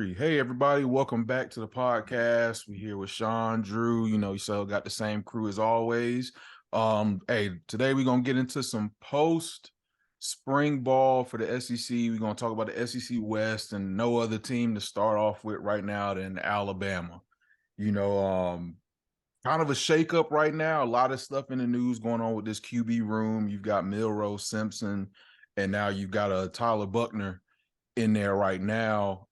Hey everybody, welcome back to the podcast. We're here with Sean, Drew. You still got the same crew as always. Hey, today we're gonna get into some post spring ball for the SEC. We're gonna talk about the SEC West and no other team to start off with right now than Alabama. You know, kind of a shakeup right now. A lot of stuff in the news going on with this QB room. You've got Milroe Simpson, and now you've got a Tyler Buckner in there right now.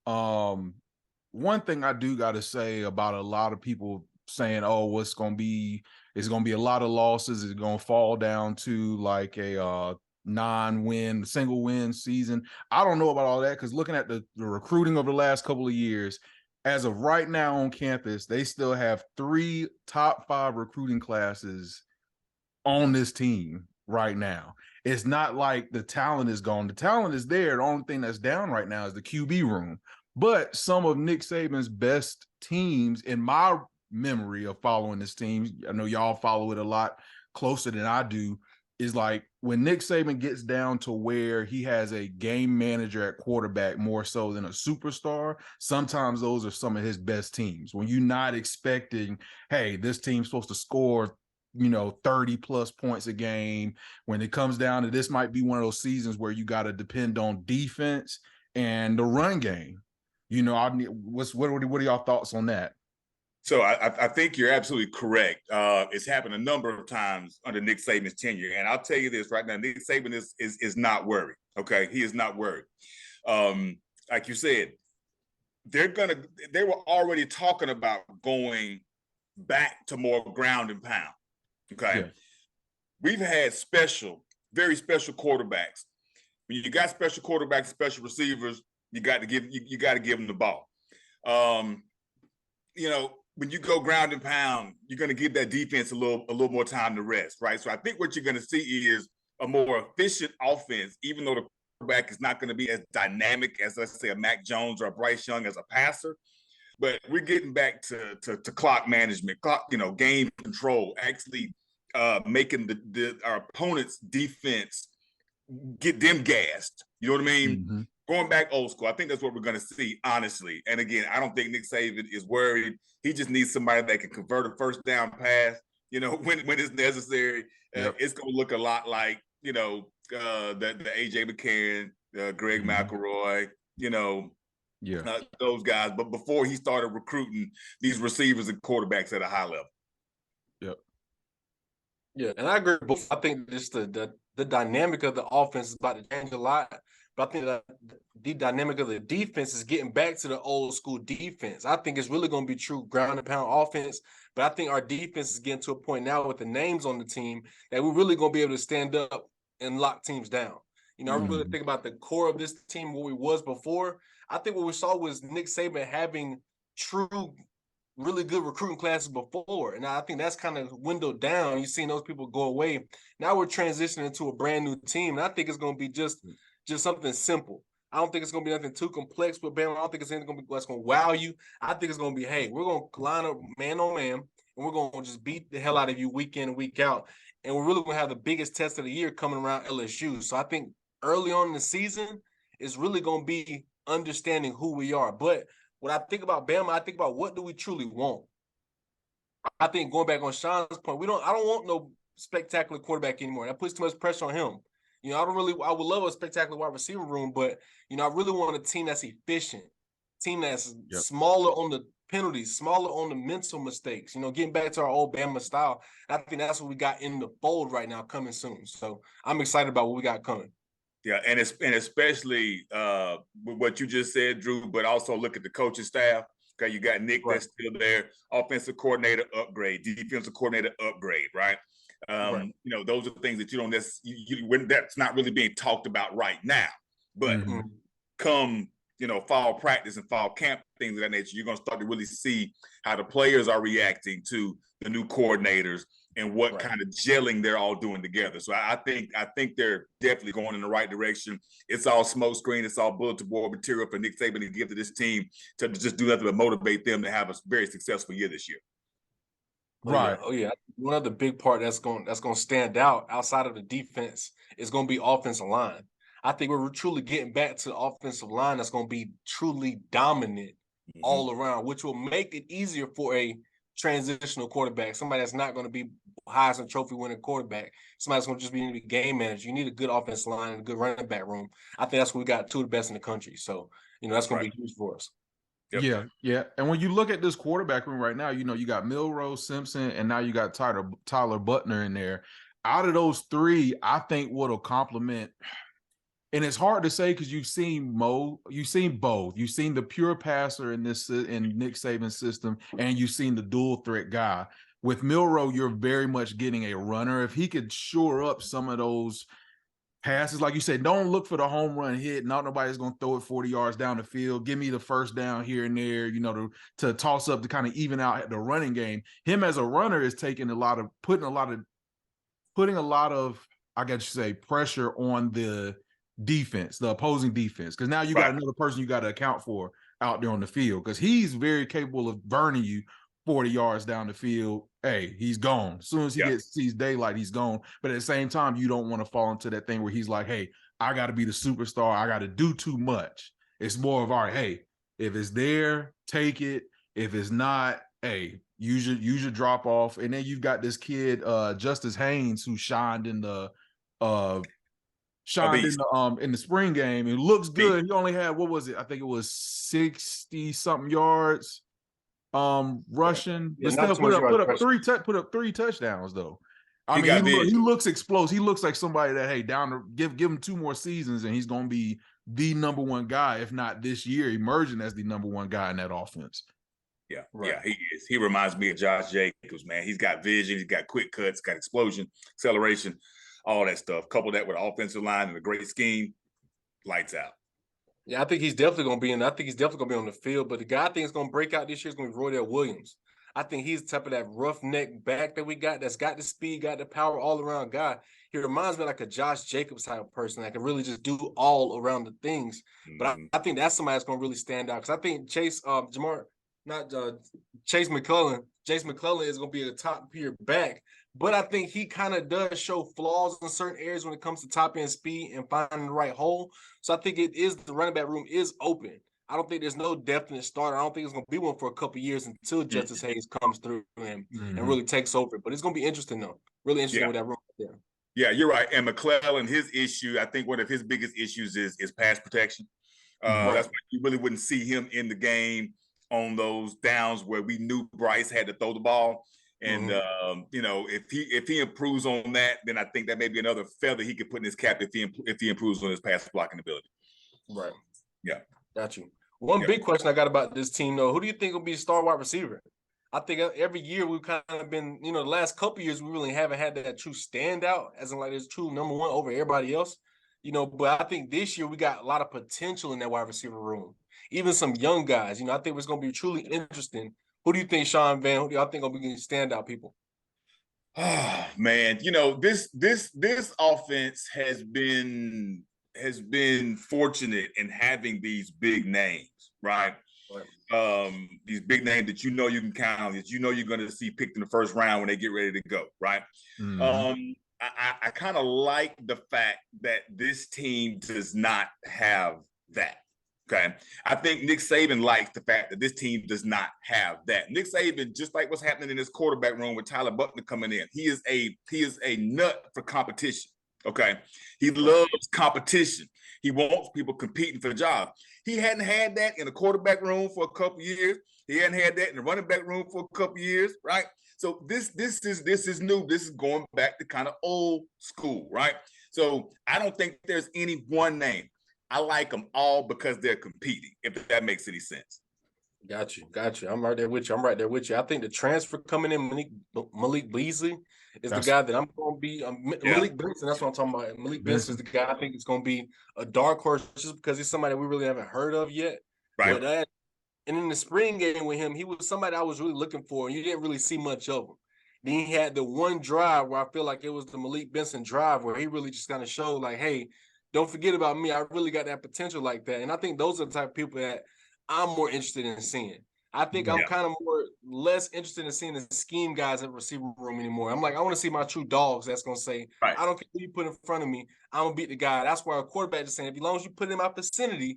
One thing I do got to say about a lot of people saying, "Oh, it's going to be a lot of losses. It's going to fall down to like a non-win, single win season." I don't know about all that because looking at the recruiting over the last couple of years, as of right now on campus, they still have 3 top 5 recruiting classes on this team right now. It's not like the talent is gone. The talent is there. The only thing that's down right now is the QB room. But some of Nick Saban's best teams, in my memory of following this team, I know y'all follow it a lot closer than I do, is like when Nick Saban gets down to where he has a game manager at quarterback more so than a superstar, sometimes those are some of his best teams. When you're not expecting, hey, this team's supposed to score 30 plus points a game. When it comes down to this, might be one of those seasons where you got to depend on defense and the run game. What are y'all thoughts on that? So I think you're absolutely correct. It's happened a number of times under Nick Saban's tenure, and I'll tell you this right now: Nick Saban is not worried. Okay, he is not worried. Like you said, they were already talking about going back to more ground and pound. Okay, yeah. We've had very special quarterbacks. When you got special quarterbacks, special receivers, you got to give them the ball. When you go ground and pound, you're going to give that defense a little more time to rest, right? So I think what you're going to see is a more efficient offense, even though the quarterback is not going to be as dynamic as, let's say, a Mac Jones or a Bryce Young as a passer. But we're getting back to clock management, game control, actually making our opponent's defense, get them gassed. You know what I mean? Mm-hmm. Going back old school, I think that's what we're going to see, honestly. And again, I don't think Nick Saban is worried. He just needs somebody that can convert a first down pass, when it's necessary. Yep. It's going to look a lot like, the A.J. McCarron, Greg McElroy, those guys. But before he started recruiting these receivers and quarterbacks at a high level. Yep. Yeah, and I agree. I think just the dynamic of the offense is about to change a lot. But I think that the dynamic of the defense is getting back to the old school defense. I think it's really going to be true ground and pound offense. But I think our defense is getting to a point now with the names on the team that we're really going to be able to stand up and lock teams down. I really think about the core of this team, what we was before. I think what we saw was Nick Saban having true, really good recruiting classes before. And I think that's kind of windowed down. You've seen those people go away. Now we're transitioning into a brand new team. And I think it's going to be just something simple. I don't think it's going to be nothing too complex with Bama. I don't think it's anything going to be that's going to wow you. I think it's going to be, hey, we're going to line up man on man, and we're going to just beat the hell out of you week in and week out. And we're really going to have the biggest test of the year coming around LSU. So I think early on in the season is really going to be understanding who we are. But when I think about Bama, I think about what do we truly want. I think going back on Sean's point, I don't want no spectacular quarterback anymore. That puts too much pressure on him. I would love a spectacular wide receiver room, but, I really want a team that's efficient, team that's smaller on the penalties, smaller on the mental mistakes, getting back to our old Bama style. I think that's what we got in the fold right now coming soon. So I'm excited about what we got coming. Yeah, and especially with what you just said, Drew, but also look at the coaching staff. Okay, you got Nick that's still there, offensive coordinator upgrade, defensive coordinator upgrade, right? Those are things that you don't necessarily, that's not really being talked about right now. But come, fall practice and fall camp, things of that nature, you're going to start to really see how the players are reacting to the new coordinators and what kind of gelling they're all doing together. So I think they're definitely going in the right direction. It's all smoke screen. It's all bulletin board material for Nick Saban to give to this team to just do nothing but motivate them to have a very successful year this year. Right. Oh yeah. One other big part that's going to stand out outside of the defense is going to be offensive line. I think we're truly getting back to the offensive line that's going to be truly dominant all around, which will make it easier for a transitional quarterback, somebody that's not going to be Heisman Trophy winning quarterback, somebody that's going to just be a game manager. You need a good offensive line and a good running back room. I think that's what we got, two of the best in the country. So, that's going to be huge for us. Yep. Yeah. And when you look at this quarterback room right now, you got Milroe, Simpson, and now you got Tyler Butner in there. Out of those three, I think what'll complement, and it's hard to say because you've seen both. You've seen the pure passer in Nick Saban's system, and you've seen the dual threat guy. With Milroe, you're very much getting a runner. If he could shore up some of those passes, like you said, don't look for the home run hit. Not nobody's going to throw it 40 yards down the field. Give me the first down here and there, to toss up to kind of even out the running game. Him as a runner is putting a lot of, I guess you say, pressure on the defense, the opposing defense, because now you got another person you got to account for out there on the field, because he's very capable of burning you 40 yards down the field. Hey, he's gone. As soon as he sees daylight, he's gone. But at the same time, you don't want to fall into that thing where he's like, hey, I got to be the superstar. I got to do too much. It's more of, all right, hey, if it's there, take it. If it's not, hey, use your drop off. And then you've got this kid, Justice Haynes, who shined in the in the spring game. It looks good. He only had, what was it? I think it was 60 something yards rushing, but still put up three touchdowns though. I mean, he looks explosive. He looks like somebody that, hey, give him 2 more seasons and he's going to be the number one guy, if not this year, emerging as the number one guy in that offense. Yeah, yeah, he is. He reminds me of Josh Jacobs, man. He's got vision. He's got quick cuts, got explosion, acceleration, all that stuff. Couple that with an offensive line and a great scheme, lights out. Yeah, I think he's definitely going to be on the field. But the guy I think is going to break out this year is going to be Roydell Williams. I think he's the type of that roughneck back that we got that's got the speed, got the power, all around guy. He reminds me like a Josh Jacobs type of person that can really just do all around the things. But I think that's somebody that's going to really stand out, because I think Chase McClellan is going to be a top tier back. But I think he kind of does show flaws in certain areas when it comes to top end speed and finding the right hole. So I think the running back room is open. I don't think there's no definite starter. I don't think it's going to be one for a couple of years until Justice Hayes comes through and really takes over. But it's going to be interesting, though. Really interesting with that room there. Yeah, you're right. And McClellan, his issue, I think one of his biggest issues is pass protection. That's why you really wouldn't see him in the game on those downs where we knew Bryce had to throw the ball. And if he improves on that, then I think that may be another feather he could put in his cap if he improves on his pass blocking ability. Right. Yeah. Got you. One big question I got about this team, though, who do you think will be the star wide receiver? I think every year we've kind of been, the last couple of years we really haven't had that true standout, as in like there's true number one over everybody else. But I think this year we got a lot of potential in that wide receiver room. Even some young guys. I think it's going to be truly interesting. Who do you think, Sean Van? Who do y'all think will be standout people? Oh man, this offense has been fortunate in having these big names, right? These big names that you can count on, that you're going to see picked in the first round when they get ready to go, right? I kind of like the fact that this team does not have that. Okay. I think Nick Saban likes the fact that this team does not have that. Nick Saban, just like what's happening in his quarterback room with Tyler Butler coming in, he is a nut for competition. Okay. He loves competition. He wants people competing for the job. He hadn't had that in the quarterback room for a couple years. He hadn't had that in the running back room for a couple years, right? So this is new. This is going back to kind of old school, right? So I don't think there's any one name. I like them all because they're competing, if that makes any sense. Got you. I'm right there with you. I think the transfer coming in, Malik Beasley, is the guy that I'm going to be. Malik Benson, that's what I'm talking about. Malik Benson is the guy I think is going to be a dark horse just because he's somebody we really haven't heard of yet. Right. But, and in the spring game with him, he was somebody I was really looking for, and you didn't really see much of him. Then he had the one drive where I feel like it was the Malik Benson drive where he really just kind of showed like, hey, don't forget about me. I really got that potential like that. And I think those are the type of people that I'm more interested in seeing. I think I'm kind of less interested in seeing the scheme guys in the receiver room anymore. I'm like, I want to see my true dogs that's going to say, I don't care who you put in front of me. I'm going to beat the guy. That's why a quarterback is saying, as long as you put him in my vicinity,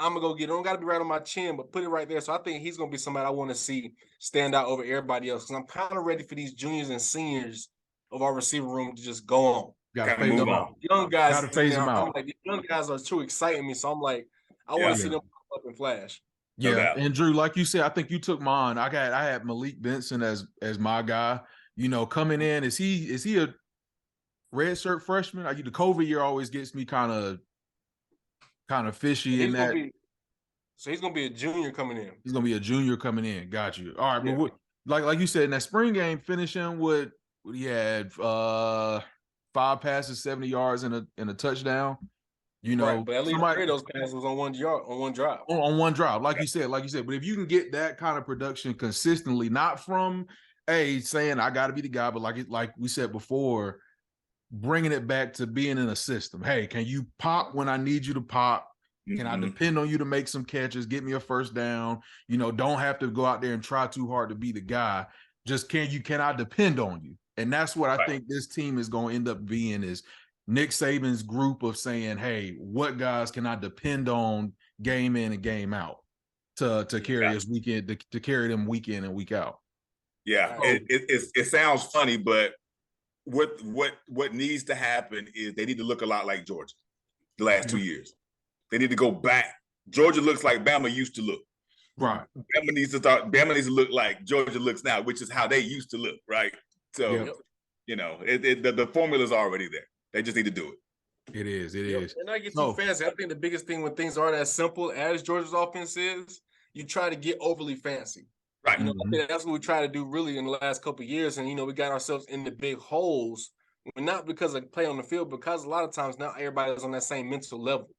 I'm gonna go get it. Don't gotta be right on my chin, but put it right there. So I think he's gonna be somebody I want to see stand out over everybody else. Because I'm kind of ready for these juniors and seniors of our receiver room to just go on. Got to Kind of phase move them on. out. Young guys Got to in phase there, them I'm out. like, these young guys are too exciting me. So I'm like, I want Yeah. to see them pop up and flash. No Yeah, doubt. and Drew, like you said, I think you took mine. I had Malik Benson as my guy. You know, coming in, is he a red shirt freshman? The COVID year always gets me kind of fishy in that. So he's gonna be a junior coming in. He's gonna be a junior coming in. Got you. All right, Yeah. but like you said in that spring game, finishing with what he had 5 passes, 70 yards, and a touchdown. You know, Right, but at least somebody three of those passes was on one drive. on one drive, like you said. But if you can get that kind of production consistently, not from saying I got to be the guy, but like we said before, bringing it back to being in a system. Hey, can you pop when I need you to pop? Can I depend on you to make some catches, get me a first down? You know, don't have to go out there and try too hard to be the guy. Just can I depend on you? And that's what I think this team is going to end up being, is Nick Saban's group of saying, hey, what guys can I depend on game in and game out to carry us weekend to carry them week in and week out? Yeah, it sounds funny, but what needs to happen is they need to look a lot like Georgia the last 2 years. They need to go back. Georgia looks like Bama used to look. Right. Bama needs to look like Georgia looks now, which is how they used to look, right? So, you know, the formula's already there. They just need to do it. It is. And I get too fancy. I think the biggest thing when things aren't as simple as Georgia's offense is, you try to get overly fancy. Right. You know, I think that's what we try to do really in the last couple of years. And, you know, we got ourselves in the big holes, not because of play on the field, because a lot of times now everybody's on that same mental level.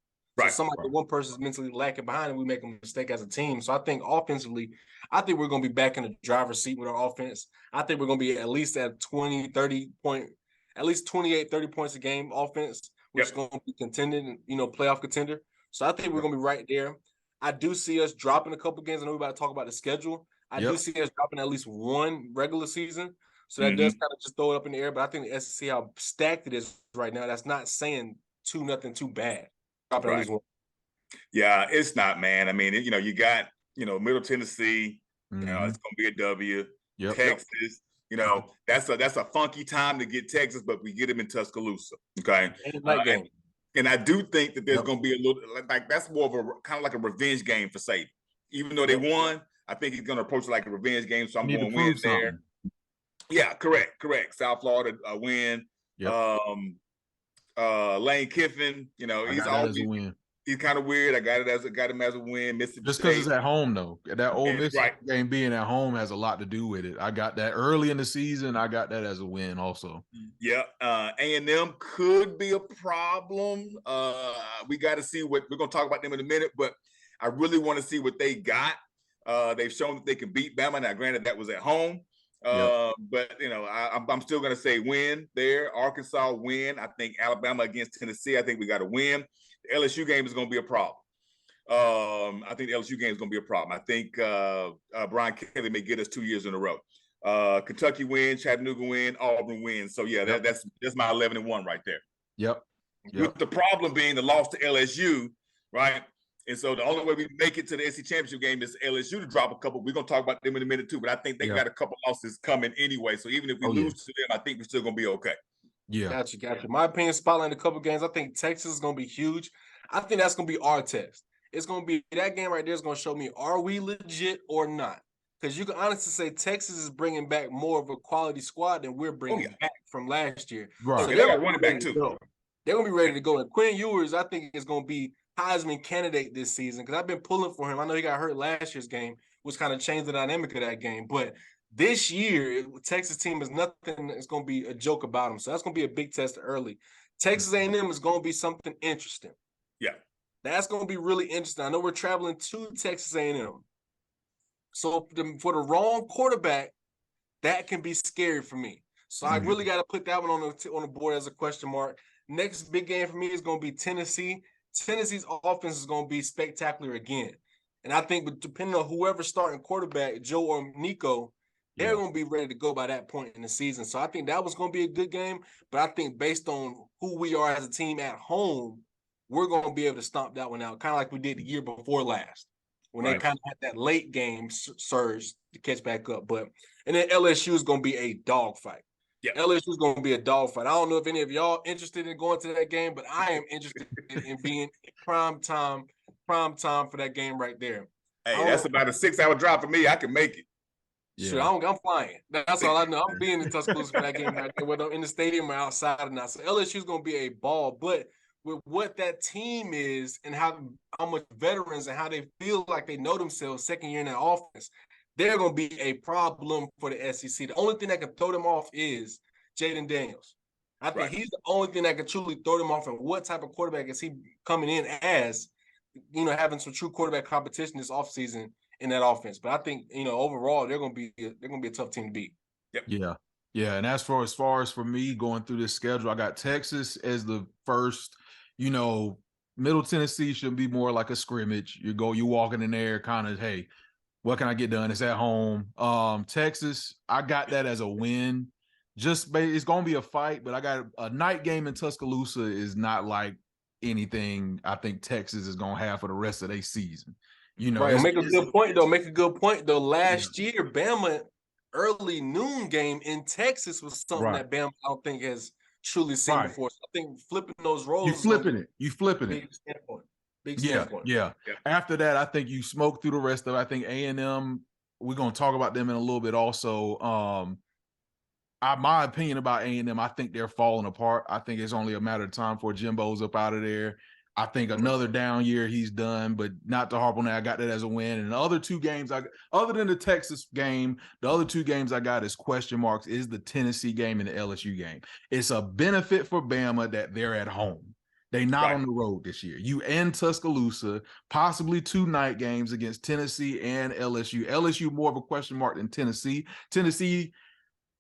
So one person's mentally lacking behind and we make a mistake as a team. So I think offensively, we're going to be back in the driver's seat with our offense. I think we're going to be at least at 28, 30 points a game offense, which is going to be contending, you know, playoff contender. So I think we're going to be right there. I do see us dropping a couple games. I know we're about to talk about the schedule. I do see us dropping at least one regular season. So that does kind of just throw it up in the air. But I think the SEC, how stacked it is right now, that's not saying nothing too bad. Dropping at least one. Yeah, it's not, man. I mean, you know, you got, you know, Middle Tennessee. You know, it's going to be a W. Texas. You know, that's a funky time to get Texas, but we get them in Tuscaloosa. Okay. And I do think that there's going to be a little, like, that's more of a kind of like a revenge game for Saban. Even though they won, I think he's going to approach it like a revenge game. So I'm going to win there. Yeah, correct. South Florida win. Lane Kiffin, you know, he's kind of weird. I got him as a win. Mississippi just because it's at home, though. That Ole Miss game being at home has a lot to do with it. I got that early in the season. I got that as a win also. Yeah. A&M could be a problem. We got to see what we're going to talk about them in a minute, but I really want to see what they got. They've shown that they can beat Bama. Now, granted, that was at home. But, you know, I'm still going to say win there. Arkansas win. I think Alabama against Tennessee, I think we got to win. The LSU game is going to be a problem. I think the LSU game is going to be a problem. I think Brian Kelly may get us 2 years in a row. Kentucky win, Chattanooga win, Auburn win. So, yeah, that's my 11-1 right there. With the problem being the loss to LSU, right? And so the only way we make it to the SEC championship game is LSU to drop a couple. We're going to talk about them in a minute too, but I think they got a couple losses coming anyway. So even if we lose to them, I think we're still going to be okay. Gotcha. My opinion, spotlight a couple games. I think Texas is going to be huge. I think that's going to be our test. It's going to be that game right there is going to show me, are we legit or not? Because you can honestly say Texas is bringing back more of a quality squad than we're bringing back from last year. Right. So they got running back too. They're going to be ready to go. And Quinn Ewers, I think, is going to be Heisman candidate this season because I've been pulling for him. I know he got hurt last year's game, which kind of changed the dynamic of that game. But this year, Texas team is nothing. It's going to be a joke about them. So that's going to be a big test early. Texas A&M is going to be something interesting. Yeah, that's going to be really interesting. I know we're traveling to Texas A&M. So for the wrong quarterback, that can be scary for me. So I really got to put that one on the board as a question mark. Next big game for me is going to be Tennessee. Tennessee's offense is going to be spectacular again. And I think depending on whoever's starting quarterback, Joe or Nico, they're going to be ready to go by that point in the season. So I think that was going to be a good game. But I think based on who we are as a team at home, we're going to be able to stomp that one out, kind of like we did the year before last, when they kind of had that late game surge to catch back up. But and then LSU is going to be a dogfight. Yeah, LSU is going to be a dogfight. I don't know if any of y'all interested in going to that game, but I am interested in being prime time for that game right there. Hey, that's about a 6-hour drive for me. I can make it. Yeah. Sure, I'm flying. That's all I know. I'm being in Tuscaloosa for that game right there, whether I'm in the stadium or outside or not. So LSU is going to be a ball, but with what that team is and how much veterans and how they feel like they know themselves second year in that offense, they're going to be a problem for the SEC. The only thing that can throw them off is Jaden Daniels. I think he's the only thing that can truly throw them off. And what type of quarterback is he coming in as, having some true quarterback competition this offseason in that offense. But I think, overall, they're going to be a tough team to beat. Yep. Yeah. Yeah. And as far as for me going through this schedule, I got Texas as the first. Middle Tennessee should be more like a scrimmage. You walking in there kind of, hey, what can I get done? It's at home. Texas, I got that as a win. It's going to be a fight, but I got a night game in Tuscaloosa is not like anything I think Texas is going to have for the rest of their season. Make a good point, though. Last year, Bama early noon game in Texas was something that Bama I don't think has truly seen before. So I think flipping those roles. You flipping it. Big standpoint. Yeah. After that, I think you smoke through the rest of it. I think A&M, we're going to talk about them in a little bit also. My opinion about A&M, I think they're falling apart. I think it's only a matter of time before Jimbo's up out of there. I think another down year he's done, but not to harp on that. I got that as a win. And the other two games, other than the Texas game, the other two games I got as question marks is the Tennessee game and the LSU game. It's a benefit for Bama that they're at home. They're not on the road this year. You and Tuscaloosa, possibly 2 night games against Tennessee and LSU. LSU more of a question mark than Tennessee. Tennessee,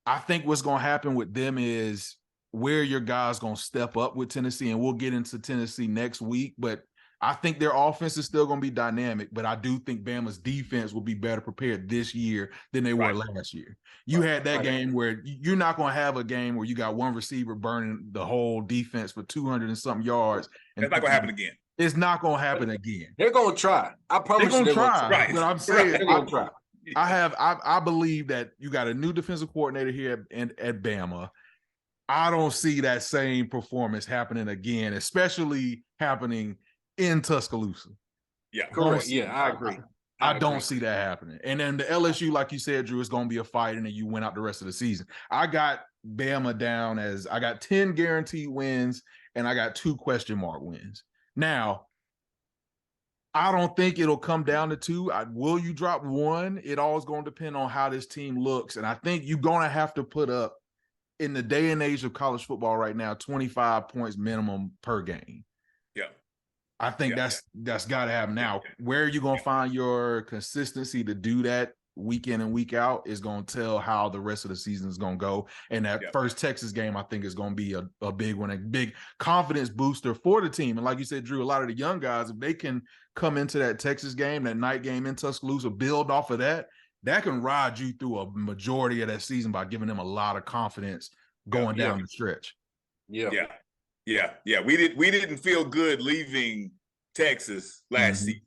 I think what's going to happen with them is where your guys going to step up with Tennessee, and we'll get into Tennessee next week, but I think their offense is still going to be dynamic, but I do think Bama's defense will be better prepared this year than they were last year. You had that game where you're not going to have a game where you got one receiver burning the whole defense for 200 and something yards. That's not going to happen again. It's not going to happen again. They're going to try. I promise they're you going to try. But I'm saying, they're going to try. I believe that you got a new defensive coordinator here at Bama. I don't see that same performance happening again, especially happening in Tuscaloosa. Yeah, correct. Yeah, I agree. I don't see that happening. And then the LSU, like you said, Drew, is going to be a fight, and then you went out the rest of the season. I got Bama down as I got 10 guaranteed wins, and I got 2 question mark wins. Now, I don't think it'll come down to 2. Will you drop 1? It all is going to depend on how this team looks. And I think you're going to have to put up, in the day and age of college football right now, 25 points minimum per game. Yeah. I think that's got to happen. Now, where are you going to find your consistency to do that week in and week out is going to tell how the rest of the season is going to go. And that first Texas game, I think, is going to be a big one, a big confidence booster for the team. And like you said, Drew, a lot of the young guys, if they can come into that Texas game, that night game in Tuscaloosa, build off of that, that can ride you through a majority of that season by giving them a lot of confidence going down the stretch. Yeah. We didn't feel good leaving Texas last season.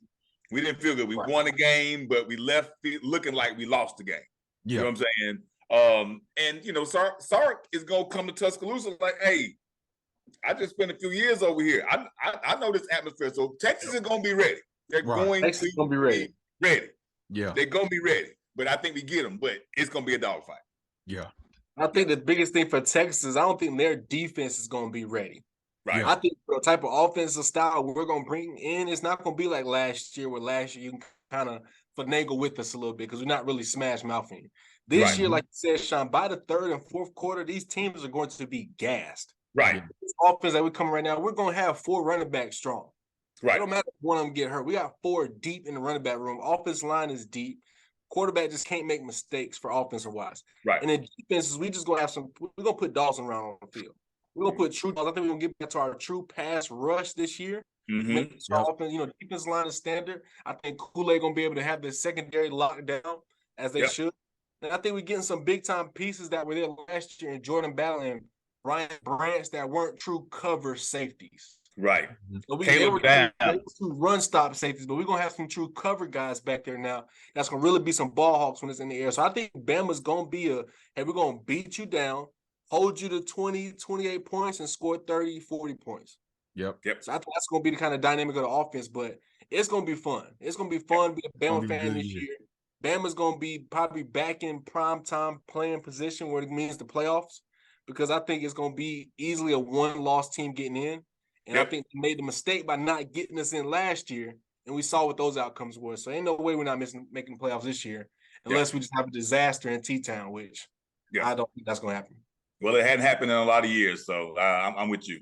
We didn't feel good. We won a game, but we left looking like we lost the game. You know what I'm saying? And Sark is gonna come to Tuscaloosa like, hey, I just spent a few years over here. I know this atmosphere. So Texas is gonna be ready. They're going to be ready. Yeah, they're gonna be ready. But I think we get them. But it's gonna be a dogfight. Yeah. I think the biggest thing for Texas is I don't think their defense is going to be ready. Right. I think the type of offensive style we're going to bring in is not going to be like last year, where last year you can kind of finagle with us a little bit because we're not really smash mouthing. This year, like you said, Sean, by the third and fourth quarter, these teams are going to be gassed. Right. This offense that we're coming right now, we're going to have 4 running backs strong. Right. It don't matter if one of them get hurt. We got 4 deep in the running back room. Offense line is deep. Quarterback just can't make mistakes for offensive wise. Right. And then defenses, we're going to put Dawson around on the field. We're going to put true, I think we're going to get back to our true pass rush this year. Make offense, defense line is standard. I think Kool-Aid going to be able to have the secondary locked down as they should. And I think we're getting some big time pieces that were there last year in Jordan Battle and Brian Branch that weren't true cover safeties. Right. So they Caleb were down. two run stop safeties, but we're gonna have some true cover guys back there now. That's gonna really be some ball hawks when it's in the air. So I think Bama's gonna be hey, we're gonna beat you down, hold you to 20, 28 points, and score 30, 40 points. Yep. So I think that's gonna be the kind of dynamic of the offense, but it's gonna be fun. It's gonna be fun to be a Bama fan this year. Bama's gonna be probably back in prime time playing position where it means the playoffs, because I think it's gonna be easily a one-loss team getting in. And I think they made the mistake by not getting us in last year, and we saw what those outcomes were. So ain't no way we're not making the playoffs this year, unless we just have a disaster in T-Town, which I don't think that's gonna happen. Well, it hadn't happened in a lot of years, so I'm with you.